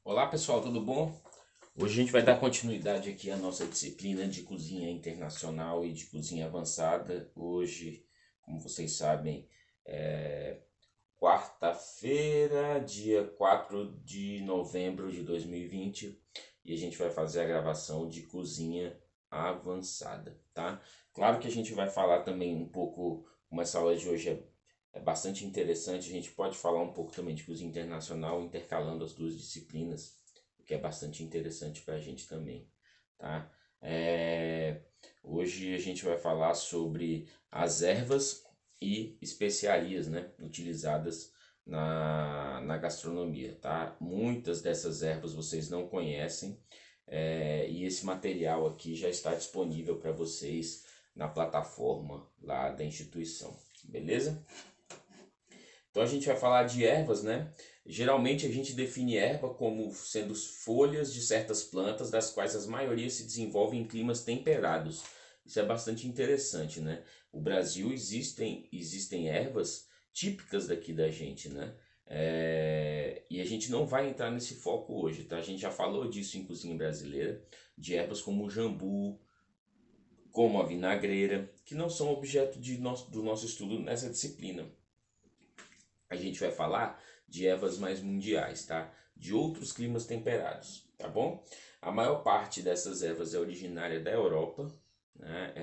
Olá pessoal, tudo bom? Hoje a gente vai dar continuidade aqui à nossa disciplina de cozinha internacional e de cozinha avançada. Hoje, como vocês sabem, é quarta-feira, dia 4 de novembro de 2020 e a gente vai fazer a gravação de cozinha avançada, tá? Claro que a gente vai falar também um pouco, como essa aula de hoje é bastante interessante, a gente pode falar um pouco também de cozinha internacional, intercalando as duas disciplinas, o que é bastante interessante para a gente também, tá? É, Hoje a gente vai falar sobre as ervas e especiarias, né, utilizadas na gastronomia, tá? Muitas dessas ervas vocês não conhecem, e esse material aqui já está disponível para vocês na plataforma lá da instituição, beleza? Então a gente vai falar de ervas, né? Geralmente a gente define erva como sendo folhas de certas plantas, das quais as maioria se desenvolvem em climas temperados. Isso é bastante interessante, né? O Brasil existem ervas típicas daqui da gente, né? E a gente não vai entrar nesse foco hoje, tá? A gente já falou disso em cozinha brasileira, de ervas como o jambu, como a vinagreira, que não são objeto do nosso estudo nessa disciplina. A gente vai falar de ervas mais mundiais, tá? De outros climas temperados, tá bom? A maior parte dessas ervas é originária da Europa, né?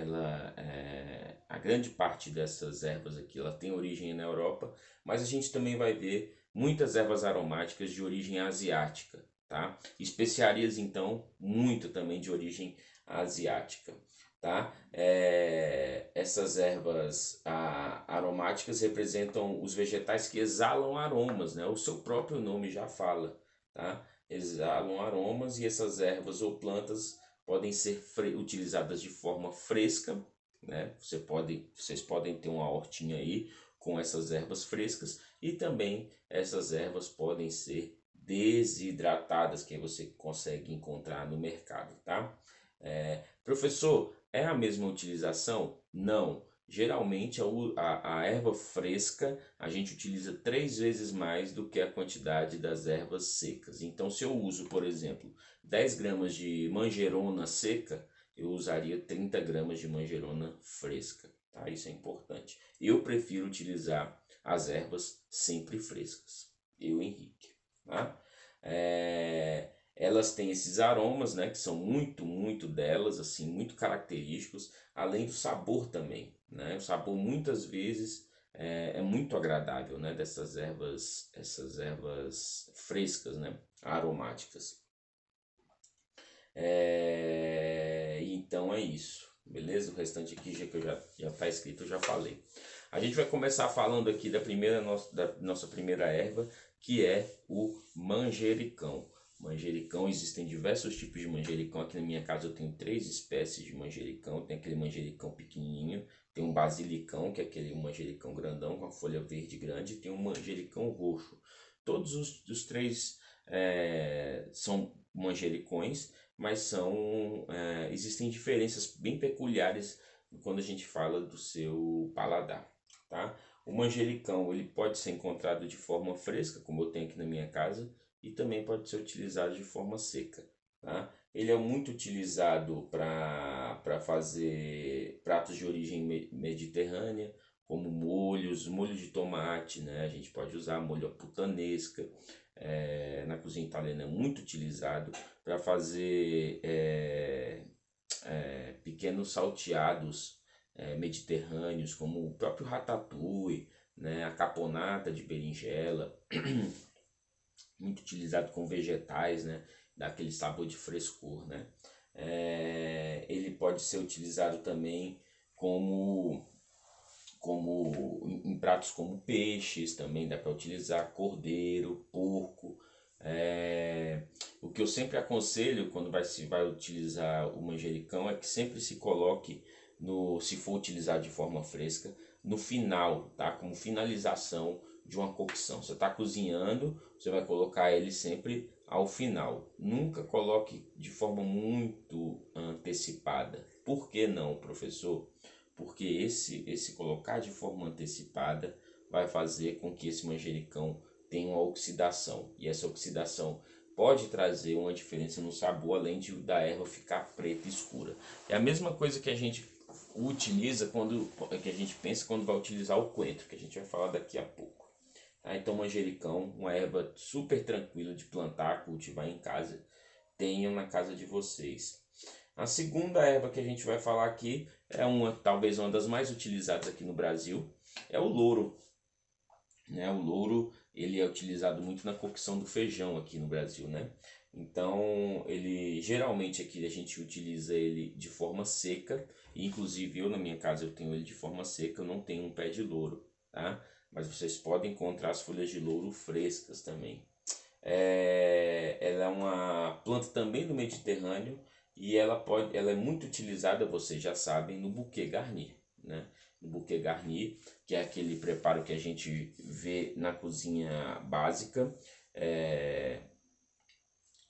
A grande parte dessas ervas aqui, ela tem origem na Europa, mas a gente também vai ver muitas ervas aromáticas de origem asiática, tá? Especiarias, então, muito também de origem asiática, tá? Essas ervas aromáticas representam os vegetais que exalam aromas, né? O seu próprio nome já fala, tá? Exalam aromas e essas ervas ou plantas podem ser utilizadas de forma fresca, né? Vocês podem ter uma hortinha aí com essas ervas frescas e também essas ervas podem ser desidratadas, que você consegue encontrar no mercado, tá? Professor, é a mesma utilização? Não. Geralmente a erva fresca a gente utiliza 3 vezes mais do que a quantidade das ervas secas. Então, se eu uso, por exemplo, 10 gramas de manjerona seca, eu usaria 30 gramas de manjerona fresca. Tá? Isso é importante. Eu prefiro utilizar as ervas sempre frescas. Eu, Henrique. Tá? Elas têm esses aromas, né, que são muito delas, assim, muito característicos, além do sabor também, né? O sabor muitas vezes é muito agradável, né, essas ervas frescas, né, aromáticas. Então é isso, beleza? O restante aqui já que já tá escrito, eu já falei. A gente vai começar falando aqui da nossa primeira erva, que é o manjericão. Manjericão, existem diversos tipos de manjericão. Aqui na minha casa eu tenho 3 espécies de manjericão. Tem aquele manjericão pequenininho, tem um basilicão, que é aquele manjericão grandão com a folha verde grande, e tem um manjericão roxo. Todos os três são manjericões, mas existem diferenças bem peculiares quando a gente fala do seu paladar, tá? O manjericão ele pode ser encontrado de forma fresca, como eu tenho aqui na minha casa, e também pode ser utilizado de forma seca, tá? Ele é muito utilizado para fazer pratos de origem mediterrânea, como molhos de tomate, né? A gente pode usar molho à putanesca, na cozinha italiana é muito utilizado para fazer pequenos salteados mediterrâneos, como o próprio ratatouille, né, a caponata de berinjela, muito utilizado com vegetais, né, dá aquele sabor de frescor, né. Ele pode ser utilizado também como em pratos como peixes, também dá para utilizar cordeiro, porco. O que eu sempre aconselho quando se vai utilizar o manjericão é que sempre se coloque se for utilizado de forma fresca, no final, tá? Como finalização de uma cocção. Você está cozinhando, você vai colocar ele sempre ao final. Nunca coloque de forma muito antecipada. Por que não, professor? Porque esse colocar de forma antecipada vai fazer com que esse manjericão tenha uma oxidação, e essa oxidação pode trazer uma diferença no sabor, além da erva ficar preta e escura. É a mesma coisa que a gente utiliza que a gente pensa quando vai utilizar o coentro, que a gente vai falar daqui a pouco. Tá? Então, manjericão, uma erva super tranquila de plantar, cultivar em casa, tenham na casa de vocês. A segunda erva que a gente vai falar aqui é talvez uma das mais utilizadas aqui no Brasil, é o louro. Né? O louro, ele é utilizado muito na cocção do feijão aqui no Brasil, né? Então, ele geralmente aqui a gente utiliza ele de forma seca, e inclusive eu na minha casa eu tenho ele de forma seca, eu não tenho um pé de louro, tá? Mas vocês podem encontrar as folhas de louro frescas também. Ela é uma planta também do Mediterrâneo e ela é muito utilizada, vocês já sabem, no buquê garni, né? No buquê garni, que é aquele preparo que a gente vê na cozinha básica.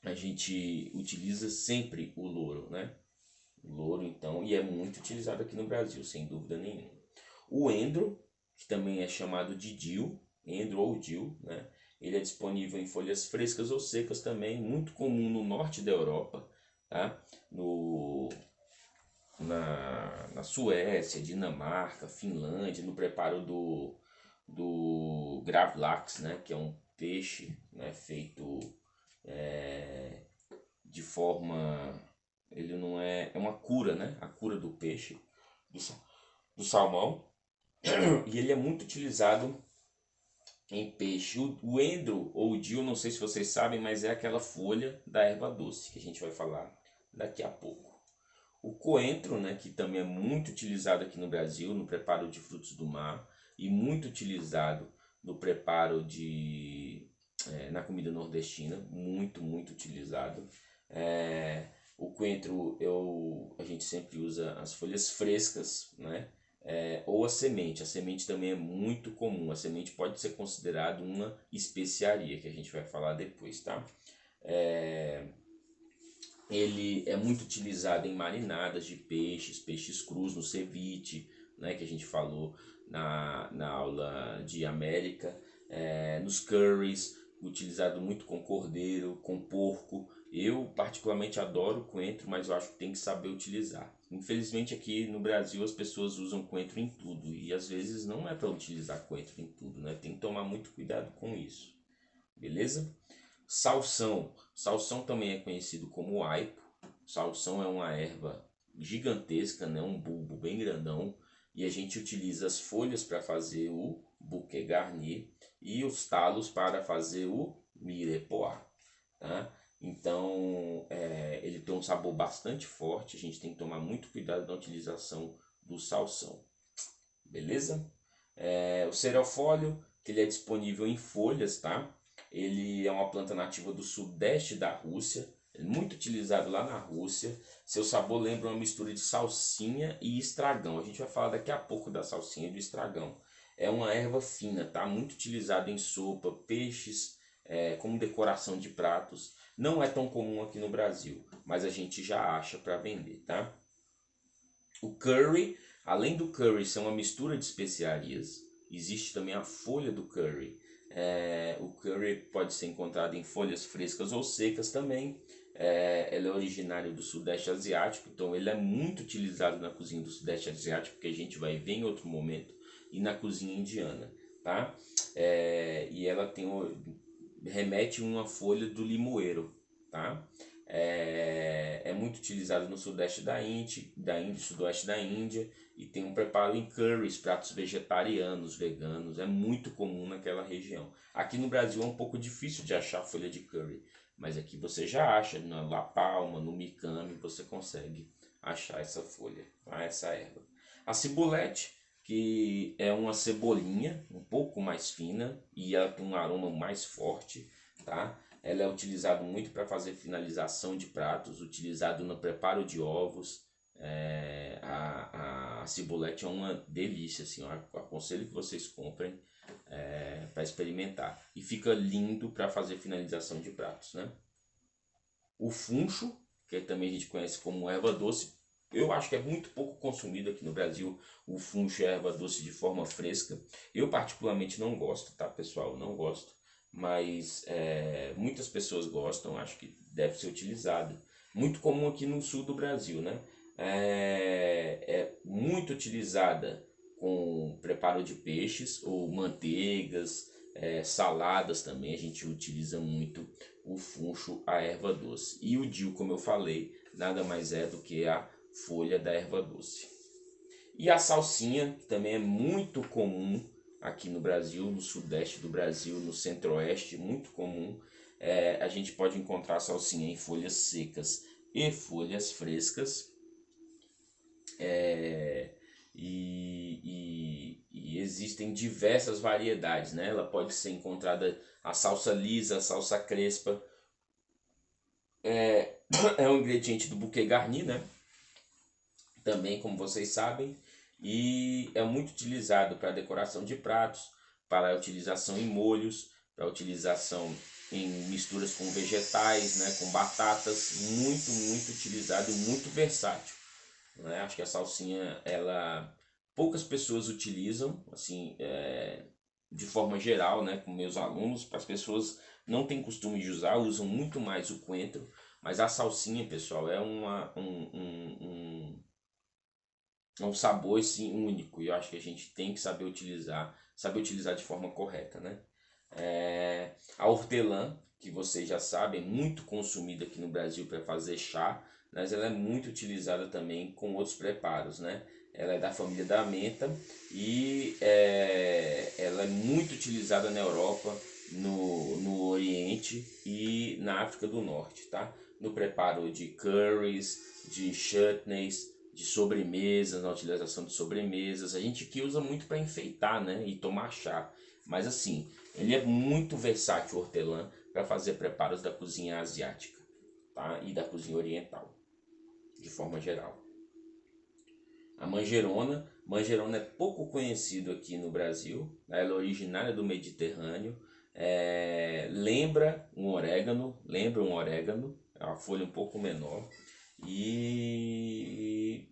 A gente utiliza sempre o louro, né? O louro, então, e é muito utilizado aqui no Brasil, sem dúvida nenhuma. O endro, que também é chamado de dill, endro ou dill, né? Ele é disponível em folhas frescas ou secas também, muito comum no norte da Europa, tá? Na Suécia, Dinamarca, Finlândia, no preparo do gravlax, né? Que é um peixe, né? Feito de forma... Ele não é... É uma cura, né? A cura do peixe, do salmão. E ele é muito utilizado em peixe. O endro ou o dill, não sei se vocês sabem, mas é aquela folha da erva doce que a gente vai falar daqui a pouco. O coentro, né, que também é muito utilizado aqui no Brasil no preparo de frutos do mar e muito utilizado no preparo na comida nordestina, muito utilizado. O coentro a gente sempre usa as folhas frescas, né? Ou a semente. A semente também é muito comum. A semente pode ser considerada uma especiaria, que a gente vai falar depois, tá? Ele é muito utilizado em marinadas de peixes crus, no ceviche, né, que a gente falou na aula de América, nos curries, utilizado muito com cordeiro, com porco. Eu particularmente adoro coentro, mas eu acho que tem que saber utilizar. Infelizmente aqui no Brasil as pessoas usam coentro em tudo e às vezes não é para utilizar coentro em tudo, né? Tem que tomar muito cuidado com isso, beleza? Salsão. Salsão também é conhecido como aipo. Salsão é uma erva gigantesca, né? Um bulbo bem grandão. E a gente utiliza as folhas para fazer o buquê garni e os talos para fazer o mirepoix. Tá? Então, ele tem um sabor bastante forte. A gente tem que tomar muito cuidado na utilização do salsão. Beleza? O cerofólio, que ele é disponível em folhas, tá? Ele é uma planta nativa do sudeste da Rússia, muito utilizado lá na Rússia. Seu sabor lembra uma mistura de salsinha e estragão. A gente vai falar daqui a pouco da salsinha e do estragão. É uma erva fina, tá? Muito utilizada em sopa, peixes, como decoração de pratos. Não é tão comum aqui no Brasil, mas a gente já acha para vender, tá? O curry, além do curry ser uma mistura de especiarias, existe também a folha do curry. O curry pode ser encontrado em folhas frescas ou secas também. Ele é originário do Sudeste Asiático, então ele é muito utilizado na cozinha do Sudeste Asiático, que a gente vai ver em outro momento, e na cozinha indiana, tá? E ela remete uma folha do limoeiro, tá? É muito utilizado no sudeste da Índia, sudoeste da Índia, e tem um preparo em curries, pratos vegetarianos, veganos, é muito comum naquela região. Aqui no Brasil é um pouco difícil de achar folha de curry, mas aqui você já acha, na La Palma, no Mikami, você consegue achar essa folha, tá? Essa erva. A cibolete, que é uma cebolinha um pouco mais fina e ela tem um aroma mais forte, tá? Ela é utilizada muito para fazer finalização de pratos, utilizado no preparo de ovos. A cibolete é uma delícia, assim, eu aconselho que vocês comprem para experimentar. E fica lindo para fazer finalização de pratos, né? O funcho, que também a gente conhece como erva doce, eu acho que é muito pouco consumido aqui no Brasil. O funcho é erva doce de forma fresca. Eu particularmente não gosto, tá, pessoal? Não gosto. mas muitas pessoas gostam, acho que deve ser utilizado. Muito comum aqui no sul do Brasil, né? É muito utilizada com preparo de peixes ou manteigas, saladas também. A gente utiliza muito o funcho, a erva doce. E o dill, como eu falei, nada mais é do que a folha da erva doce. E a salsinha, que também é muito comum aqui no Brasil, no sudeste do Brasil, no centro-oeste, muito comum. A gente pode encontrar a salsinha em folhas secas e folhas frescas. E existem diversas variedades, né? Ela pode ser encontrada a salsa lisa, a salsa crespa. É um ingrediente do buquê garni, né? Também, como vocês sabem, e é muito utilizado para decoração de pratos, para utilização em molhos, para utilização em misturas com vegetais, né, com batatas, muito utilizado e muito versátil, né? Acho que a salsinha, ela poucas pessoas utilizam, assim, de forma geral, né, com meus alunos, as pessoas não têm costume de usar, usam muito mais o coentro, mas a salsinha, pessoal, é um sabor assim, único e eu acho que a gente tem que saber utilizar de forma correta, né? A hortelã, que vocês já sabem, é muito consumida aqui no Brasil para fazer chá, mas ela é muito utilizada também com outros preparos, né? Ela é da família da menta e ela é muito utilizada na Europa, no Oriente e na África do Norte, tá? No preparo de curries, de chutneys, de sobremesas, na utilização de sobremesas. A gente aqui usa muito para enfeitar, né? E tomar chá. Mas assim, ele é muito versátil, o hortelã, para fazer preparos da cozinha asiática, tá? E da cozinha oriental, de forma geral. A manjerona. Manjerona é pouco conhecido aqui no Brasil, né? Ela é originária do Mediterrâneo. Lembra um orégano, é uma folha um pouco menor. E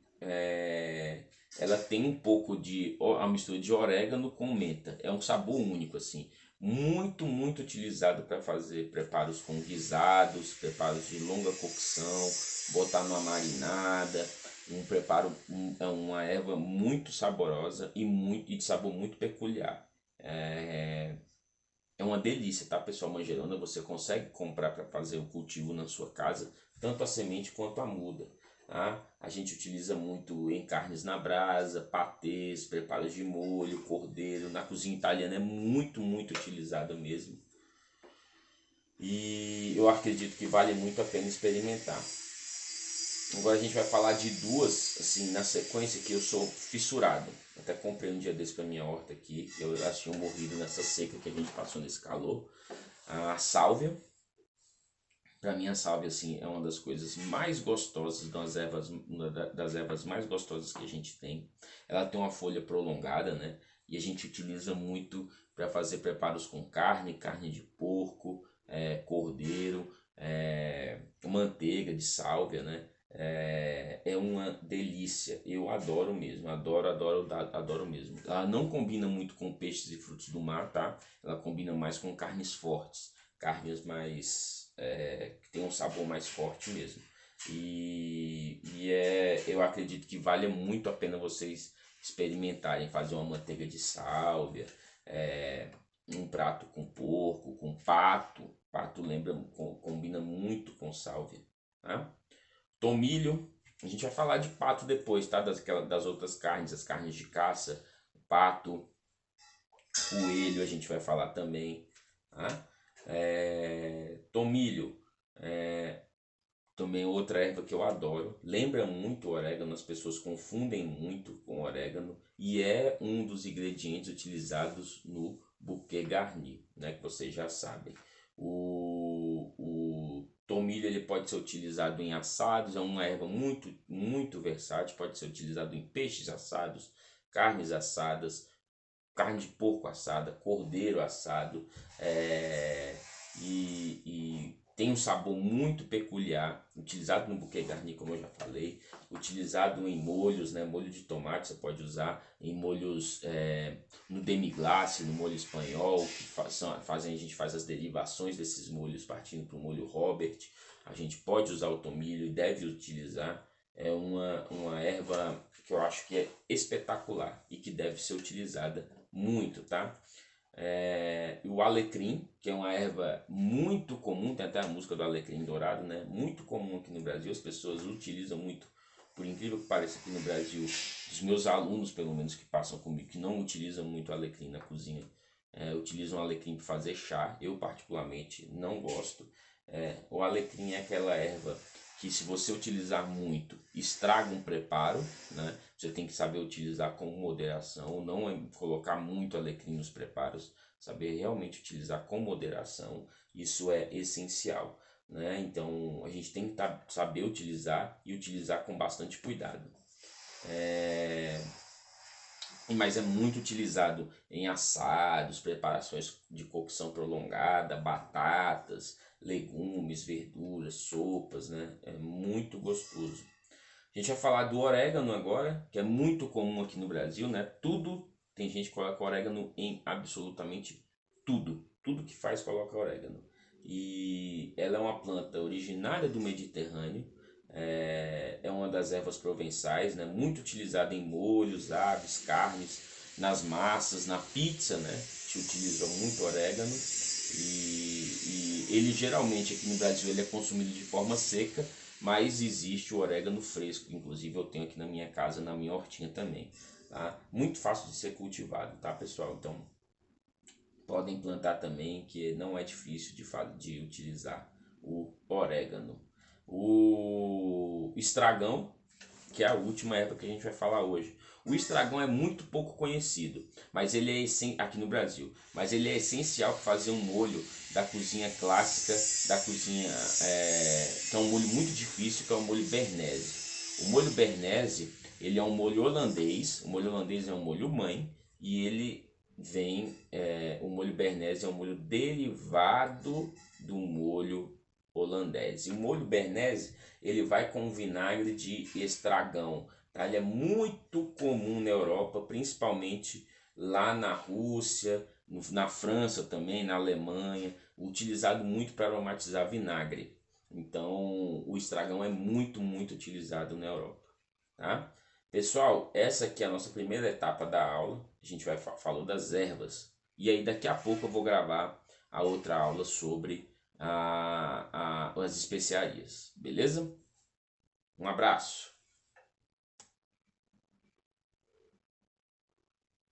ela tem um pouco de a mistura de orégano com menta. É um sabor único assim, muito utilizado para fazer preparos com guisados, preparos de longa cocção, botar numa marinada. É uma erva muito saborosa e de sabor muito peculiar. É uma delícia, tá, pessoal? Manjerona você consegue comprar para fazer o cultivo na sua casa, tanto a semente quanto a muda. Tá? A gente utiliza muito em carnes na brasa, patês, preparos de molho, cordeiro. Na cozinha italiana é muito utilizada mesmo. E eu acredito que vale muito a pena experimentar. Agora a gente vai falar de duas, assim, na sequência, que eu sou fissurado. Até comprei um dia desse pra minha horta aqui. Elas tinham morrido nessa seca que a gente passou nesse calor. A sálvia. Pra mim a sálvia, assim, é uma das coisas mais gostosas, uma das ervas mais gostosas que a gente tem. Ela tem uma folha prolongada, né? E a gente utiliza muito para fazer preparos com carne de porco, cordeiro, manteiga de sálvia, né? É uma delícia, eu adoro mesmo, adoro mesmo. Ela não combina muito com peixes e frutos do mar, tá? Ela combina mais com carnes fortes, carnes mais que tem um sabor mais forte mesmo. Eu acredito que vale muito a pena vocês experimentarem, fazer uma manteiga de sálvia, um prato com porco, com pato. Pato combina muito com sálvia, tá? Tomilho, a gente vai falar de pato depois, tá? Das outras carnes, as carnes de caça, pato, coelho, a gente vai falar também, tá? Tomilho, também outra erva que eu adoro, lembra muito o orégano, as pessoas confundem muito com orégano e é um dos ingredientes utilizados no buquê garni, né? Que vocês já sabem. O tomilho ele pode ser utilizado em assados, é uma erva muito versátil, pode ser utilizado em peixes assados, carnes assadas, carne de porco assada, cordeiro assado, e tem um sabor muito peculiar, utilizado no bouquet garni, como eu já falei, utilizado em molhos, né? Molho de tomate você pode usar em molhos, no demi-glace, no molho espanhol, que a gente faz as derivações desses molhos partindo para o molho Robert. A gente pode usar o tomilho e deve utilizar. É uma erva que eu acho que é espetacular e que deve ser utilizada muito, tá? O alecrim, que é uma erva muito comum, tem até a música do alecrim dourado, né? Muito comum aqui no Brasil, as pessoas utilizam muito, por incrível que pareça aqui no Brasil, os meus alunos, pelo menos, que passam comigo, que não utilizam muito alecrim na cozinha, utilizam alecrim para fazer chá. Eu particularmente não gosto. O alecrim é aquela erva que, se você utilizar muito, estraga um preparo, né? Você tem que saber utilizar com moderação, não colocar muito alecrim nos preparos, saber realmente utilizar com moderação, isso é essencial, né? Então a gente tem que saber utilizar e utilizar com bastante cuidado. Mas é muito utilizado em assados, preparações de cocção prolongada, batatas, legumes, verduras, sopas, né? É muito gostoso. A gente vai falar do orégano agora, que é muito comum aqui no Brasil, né? Tudo, tem gente que coloca orégano em absolutamente tudo. Tudo que faz coloca orégano. E ela é uma planta originária do Mediterrâneo, é uma das ervas provençais, né? Muito utilizada em molhos, aves, carnes, nas massas, na pizza, né? Se utiliza muito orégano. E ele geralmente aqui no Brasil ele é consumido de forma seca, mas existe o orégano fresco, inclusive eu tenho aqui na minha casa, na minha hortinha também, tá? Muito fácil de ser cultivado, tá, pessoal? Então podem plantar também, que não é difícil de utilizar o orégano. O estragão, que é a última erva que a gente vai falar hoje. O estragão é muito pouco conhecido, mas ele é aqui no Brasil, mas ele é essencial para fazer um molho da cozinha clássica, da cozinha, que é um molho muito difícil, que é o molho Béarnaise. O molho Béarnaise, ele é um molho holandês, o molho holandês é um molho mãe, e ele o molho Béarnaise é um molho derivado do molho holandês. E o molho Béarnaise, ele vai com vinagre de estragão, tá? Ele é muito comum na Europa, principalmente lá na Rússia, na França também, na Alemanha, utilizado muito para aromatizar vinagre. Então, o estragão é muito, muito utilizado na Europa, tá? Pessoal, essa aqui é a nossa primeira etapa da aula. A gente falou das ervas. E aí daqui a pouco eu vou gravar a outra aula sobre as especiarias. Beleza? Um abraço.